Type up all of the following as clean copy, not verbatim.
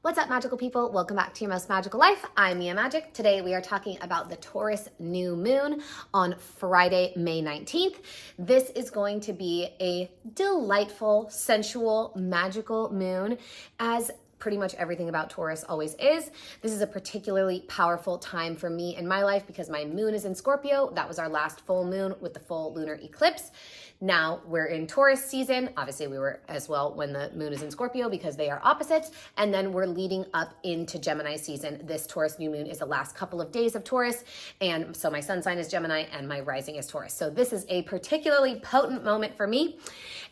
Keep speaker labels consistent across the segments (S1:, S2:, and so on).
S1: What's up, magical people? Welcome back to Your Most Magical Life. I'm Mia Magik. Today we are talking about the Taurus New Moon on Friday, May 19th. This is going to be a delightful, sensual, magical moon, as pretty much everything about Taurus always is. This is a particularly powerful time for me in my life because my moon is in Scorpio. That was our last full moon with the full lunar eclipse. Now we're in Taurus season. Obviously we were as well when the moon is in Scorpio because they are opposites. And then we're leading up into Gemini season. This Taurus new moon is the last couple of days of Taurus. And so my sun sign is Gemini and my rising is Taurus. So this is a particularly potent moment for me.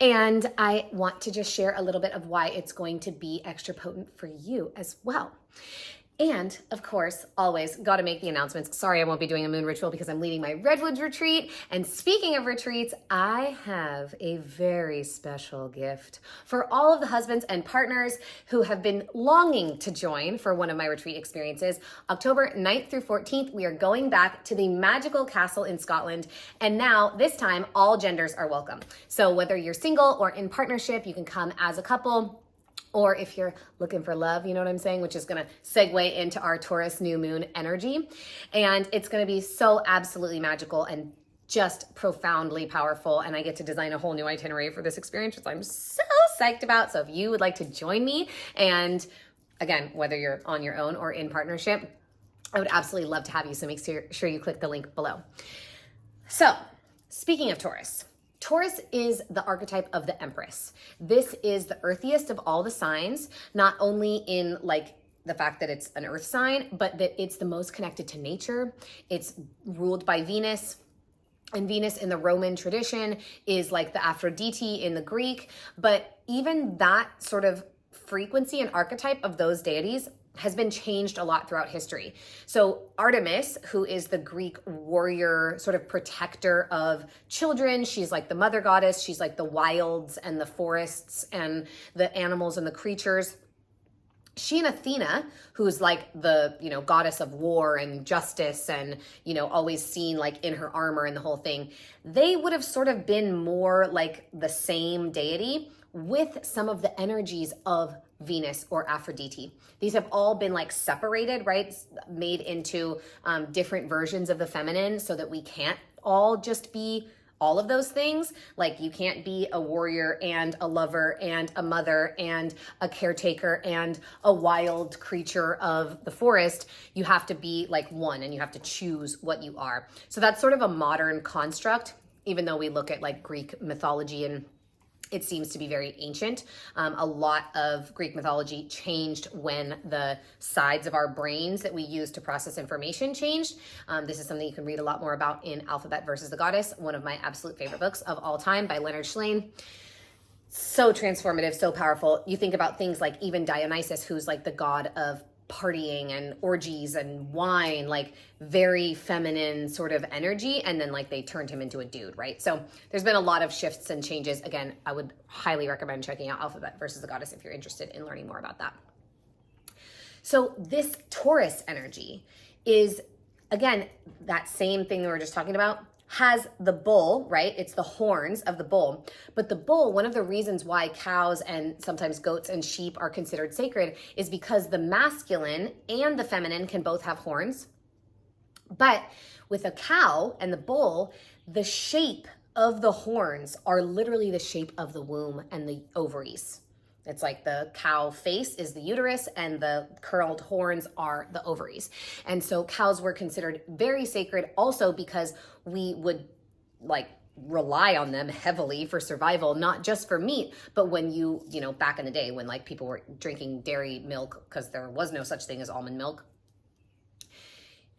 S1: And I want to just share a little bit of why it's going to be extra potent for you as well. And of course, always got to make the announcements. Sorry, I won't be doing a moon ritual because I'm leading my Redwoods retreat. And speaking of retreats, I have a very special gift for all of the husbands and partners who have been longing to join for one of my retreat experiences. October 9th through 14th, we are going back to the magical castle in Scotland. And now this time, all genders are welcome. So whether you're single or in partnership, you can come as a couple. Or if you're looking for love, you know what I'm saying? Which is going to segue into our Taurus new moon energy. And it's going to be so absolutely magical and just profoundly powerful. And I get to design a whole new itinerary for this experience, which I'm so psyched about. So if you would like to join me, and again, whether you're on your own or in partnership, I would absolutely love to have you. So make sure you click the link below. So speaking of Taurus, Taurus is the archetype of the Empress. This is the earthiest of all the signs, not only in like the fact that it's an earth sign, but that it's the most connected to nature. It's ruled by Venus. And Venus in the Roman tradition is like the Aphrodite in the Greek. But even that sort of frequency and archetype of those deities has been changed a lot throughout history. So Artemis, who is the Greek warrior, sort of protector of children, she's like the mother goddess, she's like the wilds and the forests and the animals and the creatures. She and Athena, who's like the, goddess of war and justice and, always seen like in her armor and the whole thing, they would have sort of been more like the same deity with some of the energies of Venus or Aphrodite. These have all been like separated, right? Made into different versions of the feminine so that we can't all just be all of those things. Like you can't be a warrior and a lover and a mother and a caretaker and a wild creature of the forest. You have to be like one and you have to choose what you are. So that's sort of a modern construct, even though we look at like Greek mythology and it seems to be very ancient. A lot of Greek mythology changed when the sides of our brains that we use to process information changed. This is something you can read a lot more about in Alphabet versus the Goddess, one of my absolute favorite books of all time by Leonard Shlain. So transformative, so powerful. You think about things like even Dionysus, who's like the god of partying and orgies and wine, like very feminine sort of energy. And then like they turned him into a dude, right? So there's been a lot of shifts and changes. Again, I would highly recommend checking out Alphabet versus the Goddess if you're interested in learning more about that. So this Taurus energy is, again, that same thing that we were just talking about, has the bull, right? It's the horns of the bull. But the bull, one of the reasons why cows and sometimes goats and sheep are considered sacred is because the masculine and the feminine can both have horns. But with a cow and the bull, the shape of the horns are literally the shape of the womb and the ovaries. It's like the cow face is the uterus and the curled horns are the ovaries. And so cows were considered very sacred also because we would like rely on them heavily for survival, not just for meat, but when back in the day when like people were drinking dairy milk because there was no such thing as almond milk,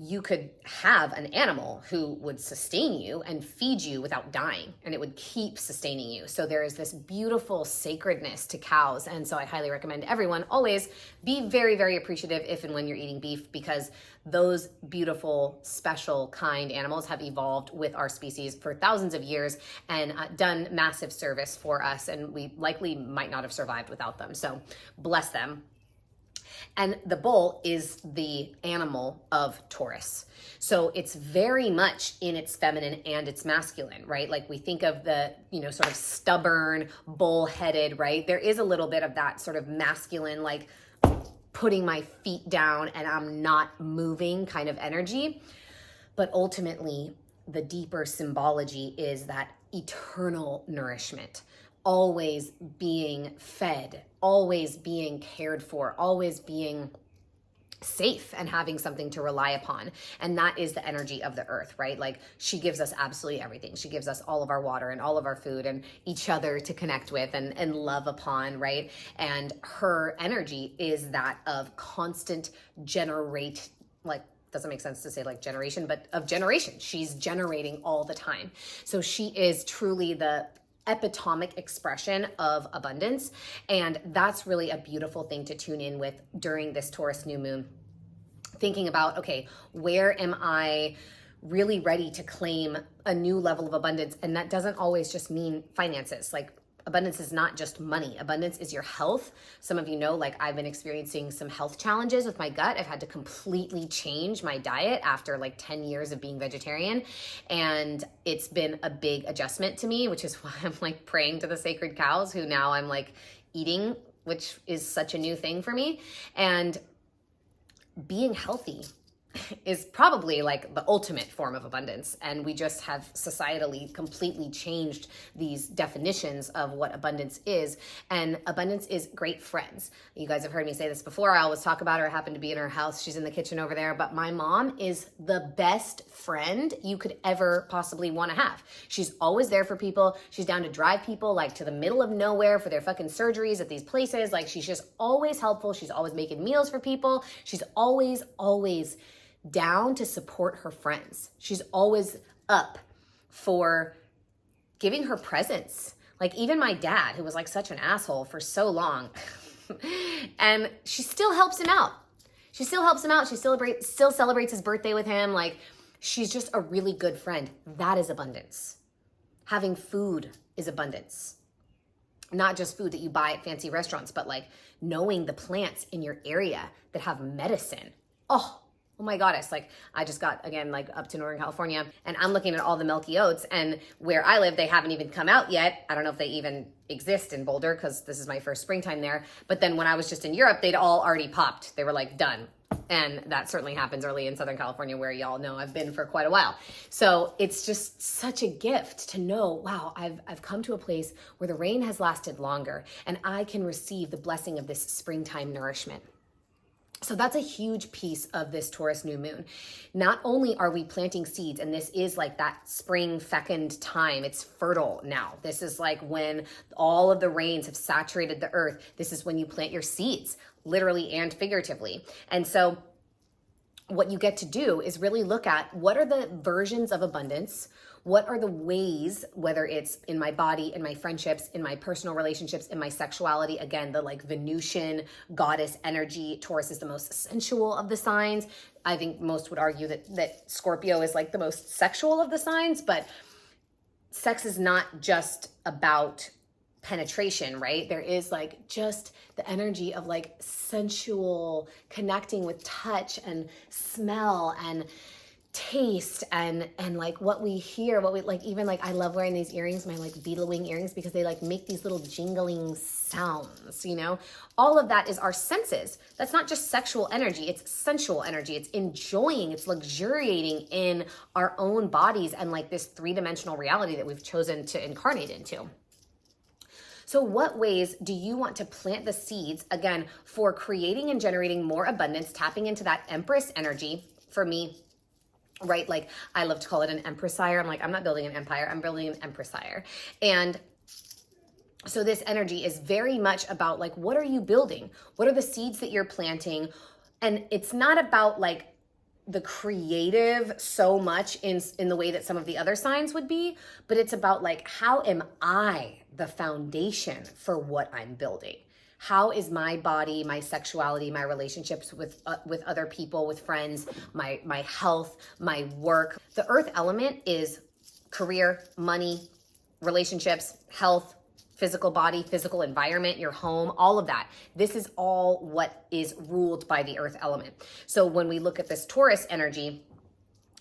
S1: you could have an animal who would sustain you and feed you without dying, and it would keep sustaining you. So there is this beautiful sacredness to cows. And so I highly recommend everyone always be very, very appreciative if and when you're eating beef, because those beautiful, special, kind animals have evolved with our species for thousands of years and done massive service for us. And we likely might not have survived without them. So bless them. And the bull is the animal of Taurus. So it's very much in its feminine and its masculine, right? Like we think of the, sort of stubborn, bull-headed, right? There is a little bit of that sort of masculine, like putting my feet down and I'm not moving kind of energy. But ultimately, the deeper symbology is that eternal nourishment, always being fed, always being cared for, always being safe and having something to rely upon. And that is the energy of the earth, right? Like she gives us absolutely everything. She gives us all of our water and all of our food and each other to connect with and love upon, right? And her energy is that of constant doesn't make sense to say like generation, but of generation. She's generating all the time. So she is truly the epitomic expression of abundance. And that's really a beautiful thing to tune in with during this Taurus new moon. Thinking about, okay, where am I really ready to claim a new level of abundance? And that doesn't always just mean finances. Like abundance is not just money. Abundance is your health. Some of you know, like I've been experiencing some health challenges with my gut. I've had to completely change my diet after like 10 years of being vegetarian. And it's been a big adjustment to me, which is why I'm like praying to the sacred cows who now I'm like eating, which is such a new thing for me. And being healthy is probably like the ultimate form of abundance. And we just have societally completely changed these definitions of what abundance is. And abundance is great friends. You guys have heard me say this before. I always talk about her. I happen to be in her house. She's in the kitchen over there. But my mom is the best friend you could ever possibly want to have. She's always there for people. She's down to drive people like to the middle of nowhere for their fucking surgeries at these places. Like she's just always helpful. She's always making meals for people. She's always down to support her friends. She's always up for giving her presents. Like even my dad, who was like such an asshole for so long, and she still helps him out. She still helps him out. She still celebrates his birthday with him. Like she's just a really good friend. That is abundance. Having food is abundance. Not just food that you buy at fancy restaurants, but like knowing the plants in your area that have medicine. Oh my goddess, like I just got, again, like up to Northern California and I'm looking at all the milky oats and where I live, they haven't even come out yet. I don't know if they even exist in Boulder because this is my first springtime there. But then when I was just in Europe, they'd all already popped. They were like done. And that certainly happens early in Southern California where y'all know I've been for quite a while. So it's just such a gift to know, wow, I've come to a place where the rain has lasted longer and I can receive the blessing of this springtime nourishment. So that's a huge piece of this Taurus new moon. Not only are we planting seeds, and this is like that spring fecund time, it's fertile now. This is like when all of the rains have saturated the earth. This is when you plant your seeds, literally and figuratively. And so what you get to do is really look at what are the versions of abundance. What are the ways, whether it's in my body, in my friendships, in my personal relationships, in my sexuality, again, the like Venusian goddess energy. Taurus is the most sensual of the signs. I think most would argue that Scorpio is like the most sexual of the signs, but sex is not just about penetration, right? There is like just the energy of like sensual connecting with touch and smell and taste and like what we hear, what we like, even like I love wearing these earrings, my like beetle wing earrings, because they like make these little jingling sounds, you know? All of that is our senses. That's not just sexual energy, it's sensual energy. It's enjoying, it's luxuriating in our own bodies and like this three-dimensional reality that we've chosen to incarnate into. So what ways do you want to plant the seeds, again, for creating and generating more abundance, tapping into that Empress energy? For me, right? Like I love to call it an Empressire. I'm like, I'm not building an empire, I'm building an Empressire. And so this energy is very much about like, what are you building? What are the seeds that you're planting? And it's not about like the creative so much in the way that some of the other signs would be, but it's about like, how am I the foundation for what I'm building? How is my body, my sexuality, my relationships with other people, with friends, my health, my work? The earth element is career, money, relationships, health, physical body, physical environment, your home, all of that. This is all what is ruled by the earth element. So when we look at this Taurus energy,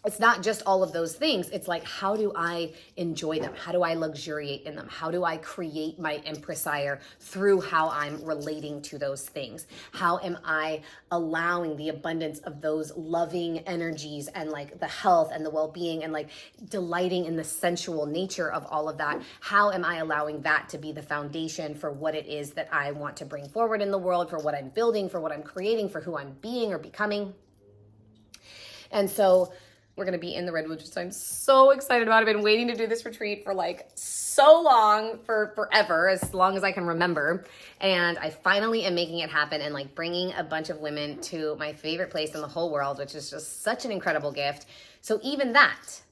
S1: it's not just all of those things. It's like, how do I enjoy them? How do I luxuriate in them? How do I create my Empressire through how I'm relating to those things? How am I allowing the abundance of those loving energies and like the health and the well-being and like delighting in the sensual nature of all of that? How am I allowing that to be the foundation for what it is that I want to bring forward in the world, for what I'm building, for what I'm creating, for who I'm being or becoming? And so we're going to be in the Redwoods, which I'm so excited about. I've been waiting to do this retreat for like so long, for forever, as long as I can remember. And I finally am making it happen and like bringing a bunch of women to my favorite place in the whole world, which is just such an incredible gift. So even that,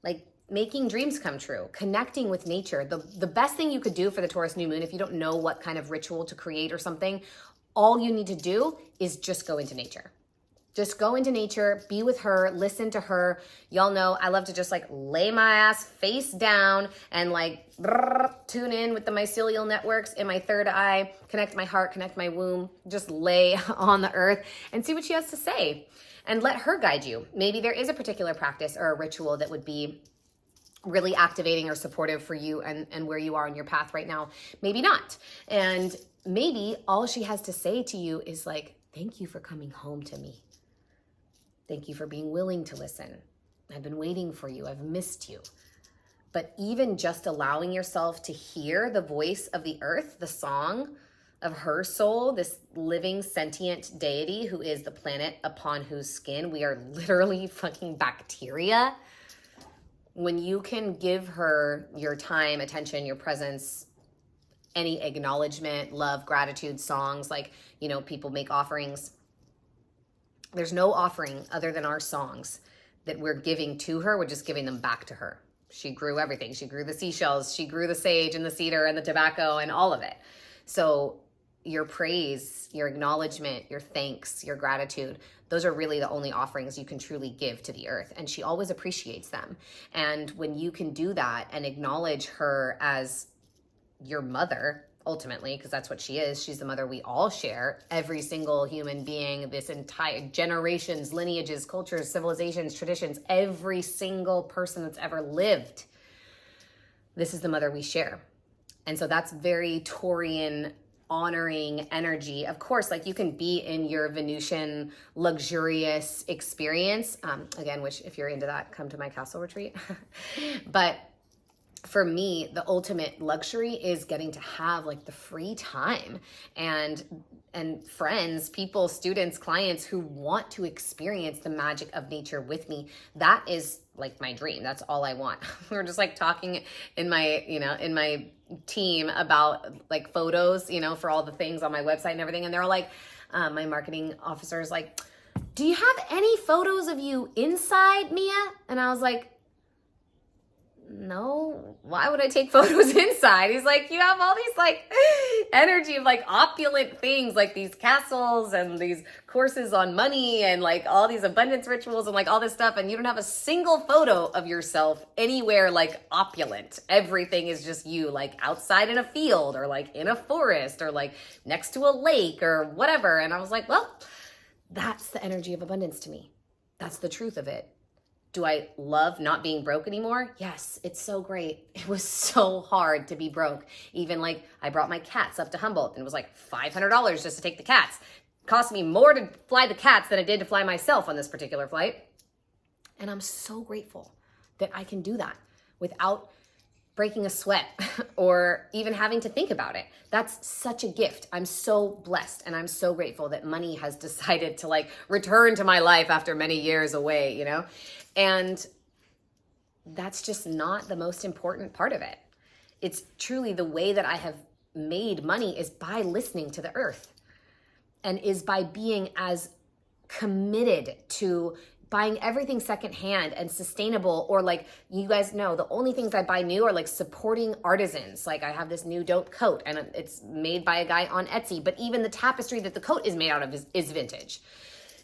S1: like making dreams come true, connecting with nature, the best thing you could do for the Taurus New Moon, if you don't know what kind of ritual to create or something, all you need to do is just go into nature. Just go into nature, be with her, listen to her. Y'all know I love to just like lay my ass face down and like tune in with the mycelial networks in my third eye, connect my heart, connect my womb, just lay on the earth and see what she has to say and let her guide you. Maybe there is a particular practice or a ritual that would be really activating or supportive for you and where you are on your path right now. Maybe not. And maybe all she has to say to you is like, thank you for coming home to me. Thank you for being willing to listen. I've been waiting for you. I've missed you. But even just allowing yourself to hear the voice of the earth, the song of her soul, this living sentient deity who is the planet upon whose skin we are literally fucking bacteria. When you can give her your time, attention, your presence, any acknowledgement, love, gratitude, songs, like, you know, people make offerings. There's no offering other than our songs that we're giving to her. We're just giving them back to her. She grew everything. She grew the seashells. She grew the sage and the cedar and the tobacco and all of it. So your praise, your acknowledgement, your thanks, your gratitude, those are really the only offerings you can truly give to the earth. And she always appreciates them. And when you can do that and acknowledge her as your mother, ultimately, because that's what she is. She's the mother we all share. Every single human being, this entire generations, lineages, cultures, civilizations, traditions, every single person that's ever lived. This is the mother we share. And so that's very Taurian honoring energy. Of course, like you can be in your Venusian luxurious experience. Again, which if you're into that, come to my castle retreat. But for me, the ultimate luxury is getting to have like the free time and friends, people, students, clients who want to experience the magic of nature with me. That is like my dream. That's all I want. We're just like talking in my team about like photos, for all the things on my website and everything. And they're all like, my marketing officer is like, do you have any photos of you inside, Mia? And I was like, no, why would I take photos inside? He's like, you have all these like energy of like opulent things, like these castles and these courses on money and like all these abundance rituals and like all this stuff. And you don't have a single photo of yourself anywhere like opulent. Everything is just you like outside in a field or like in a forest or like next to a lake or whatever. And I was like, well, that's the energy of abundance to me. That's the truth of it. Do I love not being broke anymore? Yes, it's so great. It was so hard to be broke. Even like I brought my cats up to Humboldt and it was like $500 just to take the cats. It cost me more to fly the cats than it did to fly myself on this particular flight. And I'm so grateful that I can do that without breaking a sweat or even having to think about it. That's such a gift. I'm so blessed and I'm so grateful that money has decided to like return to my life after many years away, And that's just not the most important part of it. It's truly the way that I have made money is by listening to the earth and is by being as committed to buying everything secondhand and sustainable, or like you guys know, the only things I buy new are like supporting artisans. Like I have this new dope coat and it's made by a guy on Etsy, but even the tapestry that the coat is made out of is vintage.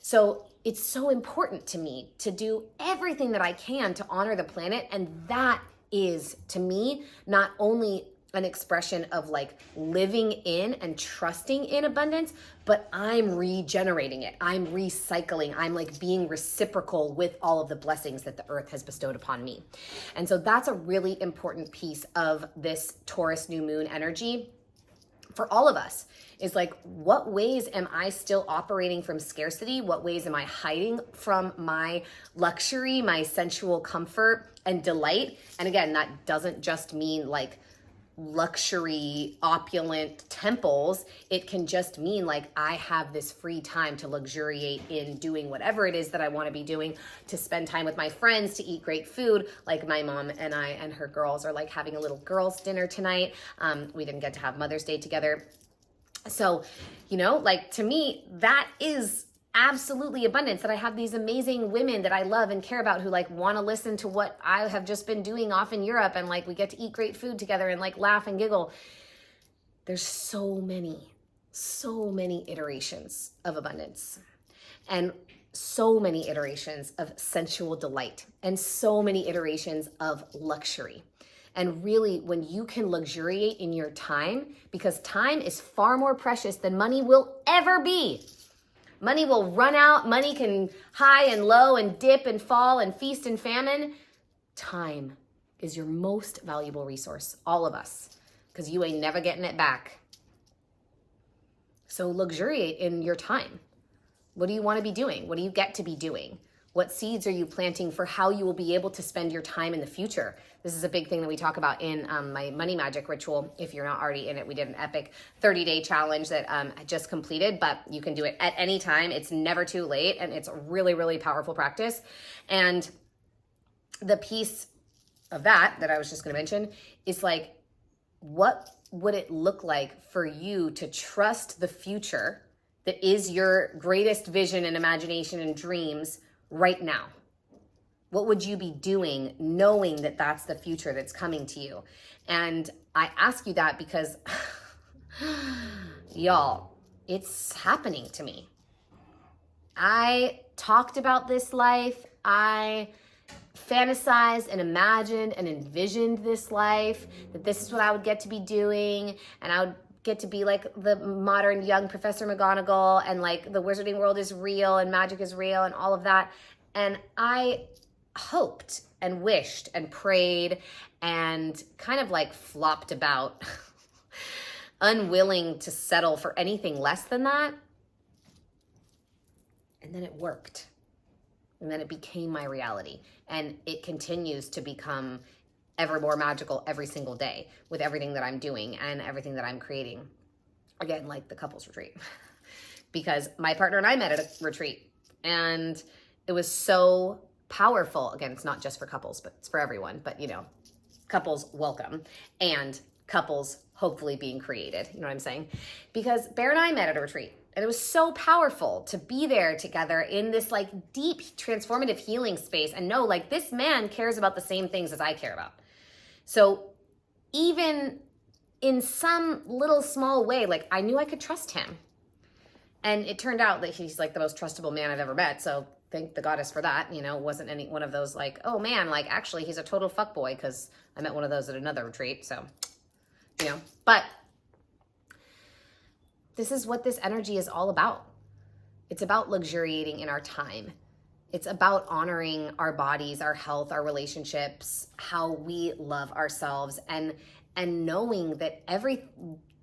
S1: So it's so important to me to do everything that I can to honor the planet. And that is, to me, not only an expression of like living in and trusting in abundance, but I'm regenerating it. I'm recycling. I'm like being reciprocal with all of the blessings that the earth has bestowed upon me. And so that's a really important piece of this Taurus new moon energy for all of us, is like, what ways am I still operating from scarcity? What ways am I hiding from my luxury, my sensual comfort and delight? And again, that doesn't just mean like luxury, opulent temples. It can just mean like, I have this free time to luxuriate in doing whatever it is that I want to be doing, to spend time with my friends, to eat great food. Like my mom and I and her girls are like having a little girls' dinner tonight. We didn't get to have Mother's Day together. So, you know, like to me, that is absolutely abundance, that I have these amazing women that I love and care about who like want to listen to what I have just been doing off in Europe, and like we get to eat great food together and like laugh and giggle. There's so many iterations of abundance, and so many iterations of sensual delight, and so many iterations of luxury. And really, when you can luxuriate in your time, because time is far more precious than money will ever be. Money will run out. Money can high and low and dip and fall and feast and famine. Time is your most valuable resource, all of us, because you ain't never getting it back. So luxuriate in your time. What do you want to be doing? What do you get to be doing? What seeds are you planting for how you will be able to spend your time in the future? This is a big thing that we talk about in my money magic ritual. If you're not already in it, we did an epic 30-day challenge that I just completed, but you can do it at any time. It's never too late, and it's a really, really powerful practice. And the piece of that I was just going to mention is like, what would it look like for you to trust the future that is your greatest vision and imagination and dreams right now? What would you be doing knowing that that's the future that's coming to you? And I ask you that because, y'all, it's happening to me. I talked about this life. I fantasized and imagined and envisioned this life, that this is what I would get to be doing, and I would get to be like the modern young Professor McGonagall, and like the wizarding world is real and magic is real and all of that. And I hoped and wished and prayed and kind of like flopped about, unwilling to settle for anything less than that. And then it worked. And then it became my reality. And it continues to become ever more magical every single day with everything that I'm doing and everything that I'm creating. Again, like the couples retreat. Because my partner and I met at a retreat, and it was so powerful. Again, it's not just for couples, but it's for everyone. But, you know, couples welcome, and couples hopefully being created. You know what I'm saying? Because Bear and I met at a retreat, and it was so powerful to be there together in this like deep transformative healing space and know like this man cares about the same things as I care about. So even in some little small way, like I knew I could trust him. And it turned out that he's like the most trustable man I've ever met. So thank the goddess for that. You know, it wasn't any one of those like, oh man, like actually he's a total fuckboy, because I met one of those at another retreat. So, you know, but this is what this energy is all about. It's about luxuriating in our time. It's about honoring our bodies, our health, our relationships, how we love ourselves, and knowing that every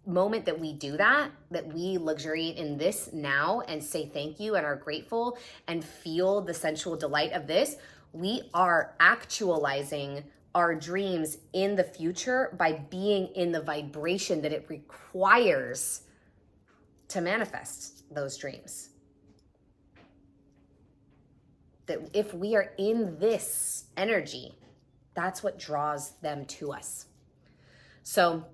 S1: moment that we do that we luxuriate in this now and say thank you and are grateful and feel the sensual delight of this, we are actualizing our dreams in the future by being in the vibration that it requires to manifest those dreams. That if we are in this energy, that's what draws them to us. So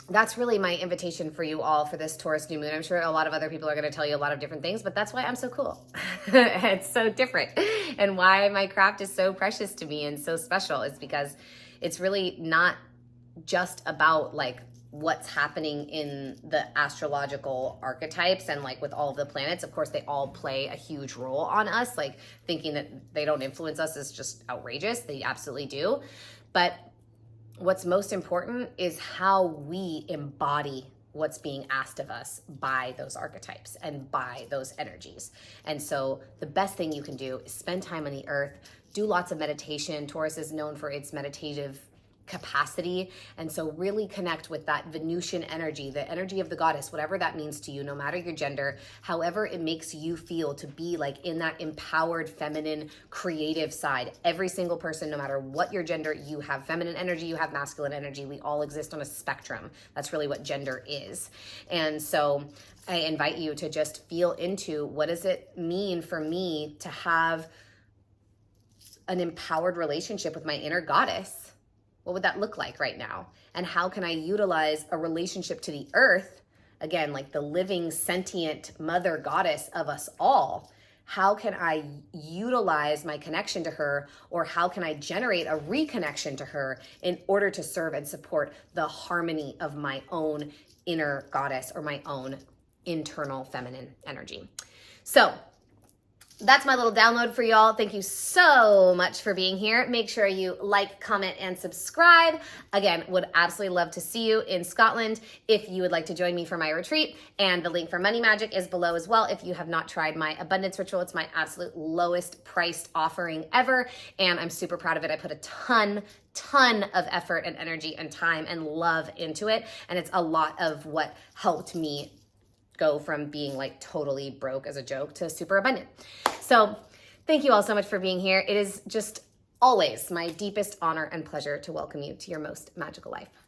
S1: that's really my invitation for you all for this Taurus new moon. I'm sure a lot of other people are going to tell you a lot of different things, but that's why I'm so cool. It's so different. And why my craft is so precious to me and so special is because it's really not just about like what's happening in the astrological archetypes and like with all of the planets. Of course, they all play a huge role on us. Like thinking that they don't influence us is just outrageous. They absolutely do. But what's most important is how we embody what's being asked of us by those archetypes and by those energies. And so the best thing you can do is spend time on the earth, do lots of meditation. Taurus is known for its meditative capacity. And so really connect with that Venusian energy, the energy of the goddess, whatever that means to you, no matter your gender, however it makes you feel to be like in that empowered, feminine, creative side. Every single person, no matter what your gender, you have feminine energy, you have masculine energy. We all exist on a spectrum. That's really what gender is. And so I invite you to just feel into, what does it mean for me to have an empowered relationship with my inner goddess? What would that look like right now? And how can I utilize a relationship to the earth, again, like the living, sentient mother goddess of us all? How can I utilize my connection to her, or how can I generate a reconnection to her in order to serve and support the harmony of my own inner goddess or my own internal feminine energy? So that's my little download for y'all. Thank you so much for being here. Make sure you like, comment, and subscribe. Again, would absolutely love to see you in Scotland if you would like to join me for my retreat. And the link for Money Magic is below as well. If you have not tried my abundance ritual, it's my absolute lowest priced offering ever. And I'm super proud of it. I put a ton of effort and energy and time and love into it. And it's a lot of what helped me go from being like totally broke as a joke to super abundant. So thank you all so much for being here. It is just always my deepest honor and pleasure to welcome you to your most magical life.